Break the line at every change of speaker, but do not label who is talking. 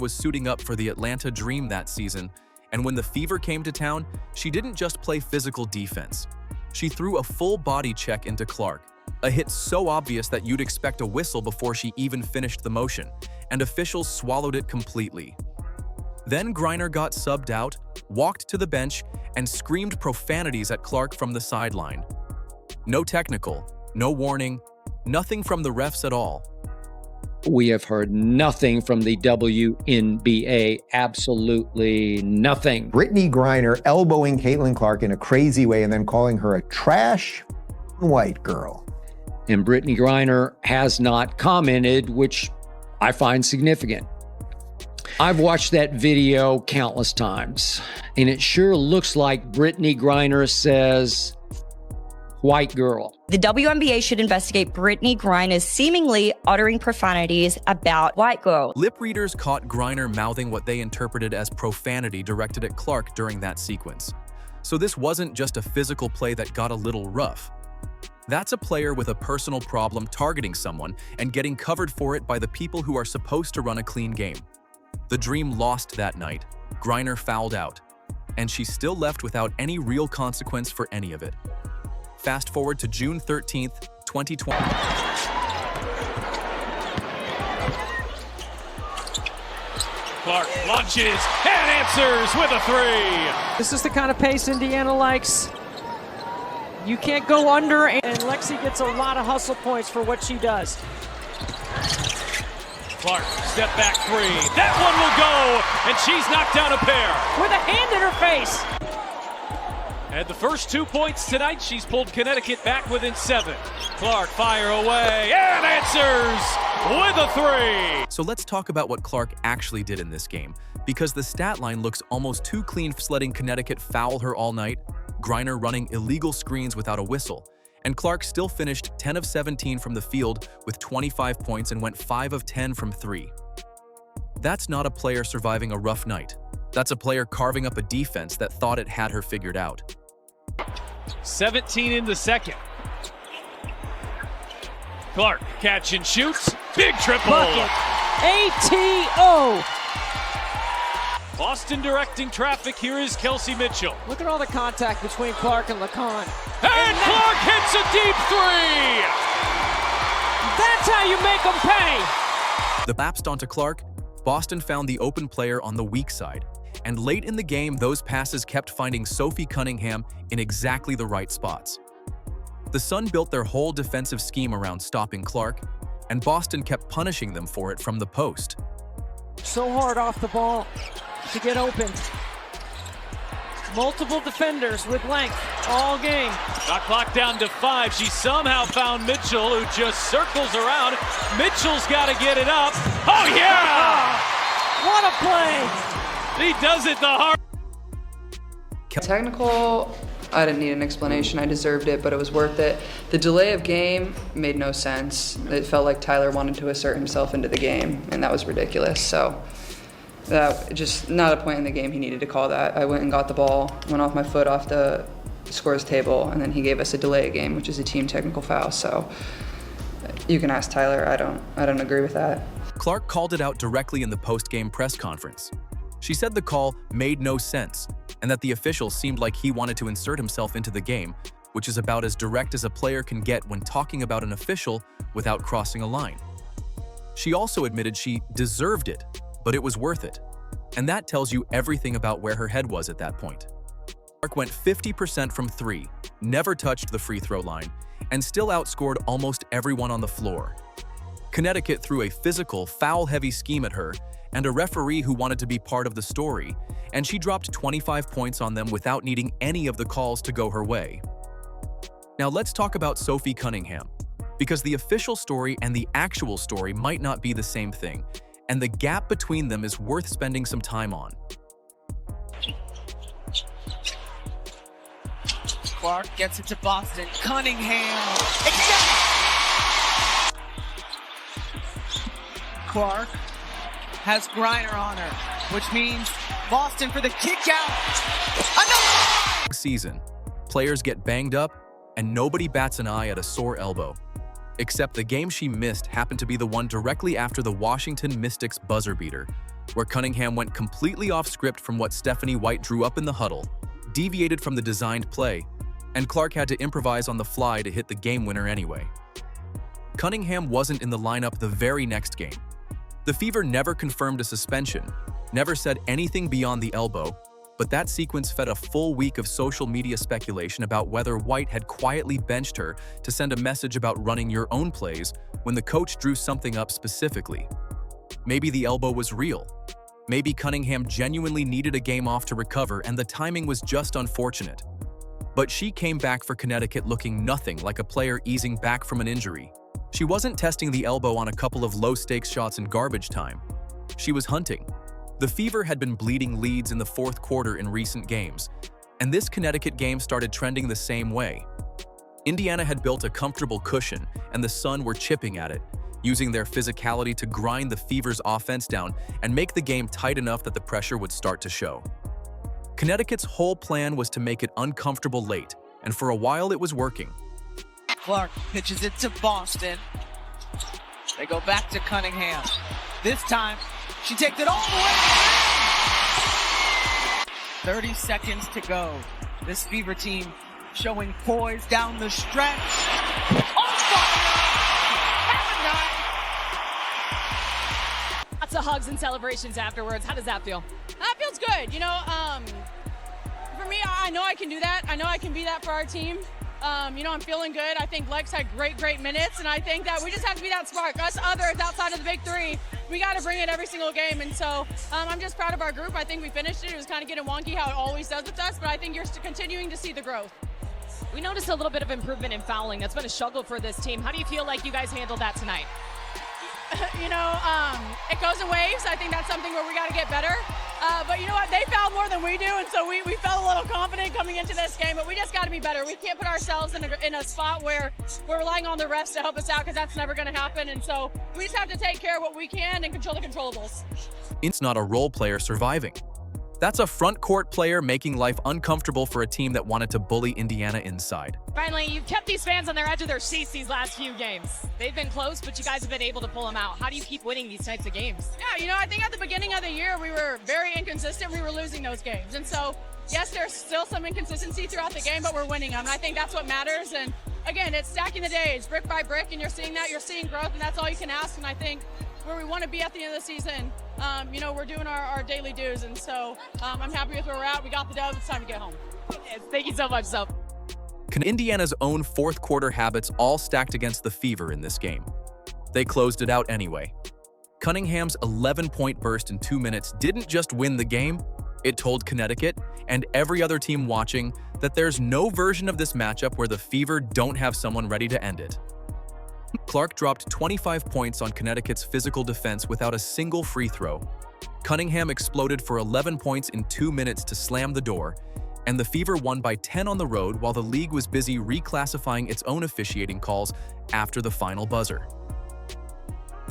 was suiting up for the Atlanta Dream that season, and when the Fever came to town, she didn't just play physical defense. She threw a full body check into Clark, a hit so obvious that you'd expect a whistle before she even finished the motion, and officials swallowed it completely. Then Griner got subbed out, walked to the bench, and screamed profanities at Clark from the sideline. No technical, no warning, nothing from the refs at all.
We have heard nothing from the WNBA, absolutely nothing.
Brittney Griner elbowing Caitlin Clark in a crazy way and then calling her a trash white girl.
And Brittney Griner has not commented, which I find significant. I've watched that video countless times, and it sure looks like Brittney Griner says, white girl.
The WNBA should investigate Brittney Griner's seemingly uttering profanities about white girl.
Lip readers caught Griner mouthing what they interpreted as profanity directed at Clark during that sequence. So this wasn't just a physical play that got a little rough. That's a player with a personal problem targeting someone and getting covered for it by the people who are supposed to run a clean game. The Dream lost that night, Griner fouled out, and she's still left without any real consequence for any of it. Fast forward to June 13th, 2020.
Clark launches and answers with a three.
This is the kind of pace Indiana likes. You can't go under, and Lexi gets a lot of hustle points for what she does.
Clark, step back three. That one will go, and she's knocked down a pair.
With a hand in her face.
At the first 2 points tonight, she's pulled Connecticut back within 7. Clark fire away and answers with a three.
So let's talk about what Clark actually did in this game, because the stat line looks almost too clean for letting Connecticut foul her all night, Griner running illegal screens without a whistle, and Clark still finished 10 of 17 from the field with 25 points and went 5 of 10 from 3. That's not a player surviving a rough night. That's a player carving up a defense that thought it had her figured out.
17 in the second. Clark catch and shoots. Big triple.
Bucket. ATO.
Boston directing traffic. Here is Kelsey Mitchell.
Look at all the contact between Clark and Lacan.
And Clark hits a deep three.
That's how you make them pay.
The lapsed onto Clark, Boston found the open player on the weak side, and late in the game, those passes kept finding Sophie Cunningham in exactly the right spots. The Sun built their whole defensive scheme around stopping Clark, and Boston kept punishing them for it from the post.
So hard off the ball to get open. Multiple defenders with length all game.
Got clock down to 5. She somehow found Mitchell, who just circles around. Mitchell's got to get it up. Oh, yeah!
What a play!
He does it the hard.
Technical, I didn't need an explanation. I deserved it, but it was worth it. The delay of game made no sense. It felt like Tyler wanted to assert himself into the game, and that was ridiculous. So that just not a point in the game he needed to call that. I went and got the ball, went off my foot off the scores table, and then he gave us a delay of game, which is a team technical foul. So you can ask Tyler. I don't agree with that.
Clark called it out directly in the post-game press conference. She said the call made no sense, and that the official seemed like he wanted to insert himself into the game, which is about as direct as a player can get when talking about an official without crossing a line. She also admitted she deserved it, but it was worth it. And that tells you everything about where her head was at that point. Clark went 50% from 3, never touched the free throw line, and still outscored almost everyone on the floor. Connecticut threw a physical, foul-heavy scheme at her, and a referee who wanted to be part of the story, and she dropped 25 points on them without needing any of the calls to go her way. Now let's talk about Sophie Cunningham, because the official story and the actual story might not be the same thing, and the gap between them is worth spending some time on.
Clark gets it to Boston. Cunningham. Clark has Griner on her, which means Boston for the kick out. Another
season, players get banged up, and nobody bats an eye at a sore elbow. Except the game she missed happened to be the one directly after the Washington Mystics buzzer beater, where Cunningham went completely off script from what Stephanie White drew up in the huddle, deviated from the designed play, and Clark had to improvise on the fly to hit the game winner anyway. Cunningham wasn't in the lineup the very next game. The Fever never confirmed a suspension, never said anything beyond the elbow, but that sequence fed a full week of social media speculation about whether White had quietly benched her to send a message about running your own plays when the coach drew something up specifically. Maybe the elbow was real. Maybe Cunningham genuinely needed a game off to recover and the timing was just unfortunate. But she came back for Connecticut looking nothing like a player easing back from an injury. She wasn't testing the elbow on a couple of low-stakes shots in garbage time. She was hunting. The Fever had been bleeding leads in the fourth quarter in recent games, and this Connecticut game started trending the same way. Indiana had built a comfortable cushion, and the Sun were chipping at it, using their physicality to grind the Fever's offense down and make the game tight enough that the pressure would start to show. Connecticut's whole plan was to make it uncomfortable late, and for a while it was working.
Clark pitches it to Boston. They go back to Cunningham. This time, she takes it all the way. 30 seconds to go. This Fever team showing poise down the stretch. On fire!
Lots of hugs and celebrations afterwards. How does that feel?
That feels good. You know, for me, I know I can do that. I know I can be that for our team. You know, I'm feeling good. I think Lex had great minutes, and I think that we just have to be that spark. Us others outside of the big three, we got to bring it every single game. And so I'm just proud of our group. I think we finished it. It was kind of getting wonky how it always does with us, but I think you're continuing to see the growth.
We noticed a little bit of improvement in fouling. That's been a struggle for this team. How do you feel like you guys handled that tonight?
You know, it goes in waves. I think that's something where we got to get better. But you know what? They foul more than we do, and so we felt a little confident coming into this game, but we just got to be better. We can't put ourselves in a spot where we're relying on the refs to help us out, because that's never going to happen. And so we just have to take care of what we can and control the controllables.
It's not a role player surviving. That's a front court player making life uncomfortable for a team that wanted to bully Indiana inside.
Finally, you've kept these fans on their edge of their seats these last few games. They've been close, but you guys have been able to pull them out. How do you keep winning these types of games?
Yeah, you know, I think at the beginning of the year, we were very inconsistent. We were losing those games. And so, yes, there's still some inconsistency throughout the game, but we're winning them. And I think that's what matters. And again, it's stacking the days, brick by brick, and you're seeing that. You're seeing growth, and that's all you can ask. And I think where we want to be at the end of the season, you know, we're doing our daily dues. And so I'm happy with where we're at. We got the dub. It's time to get home.
Yes, thank you so much, Soph.
Indiana's own fourth quarter habits all stacked against the Fever in this game. They closed it out anyway. Cunningham's 11-point burst in 2 minutes didn't just win the game, it told Connecticut and every other team watching that there's no version of this matchup where the Fever don't have someone ready to end it. Clark dropped 25 points on Connecticut's physical defense without a single free throw. Cunningham exploded for 11 points in 2 minutes to slam the door, and the Fever won by 10 on the road while the league was busy reclassifying its own officiating calls after the final buzzer.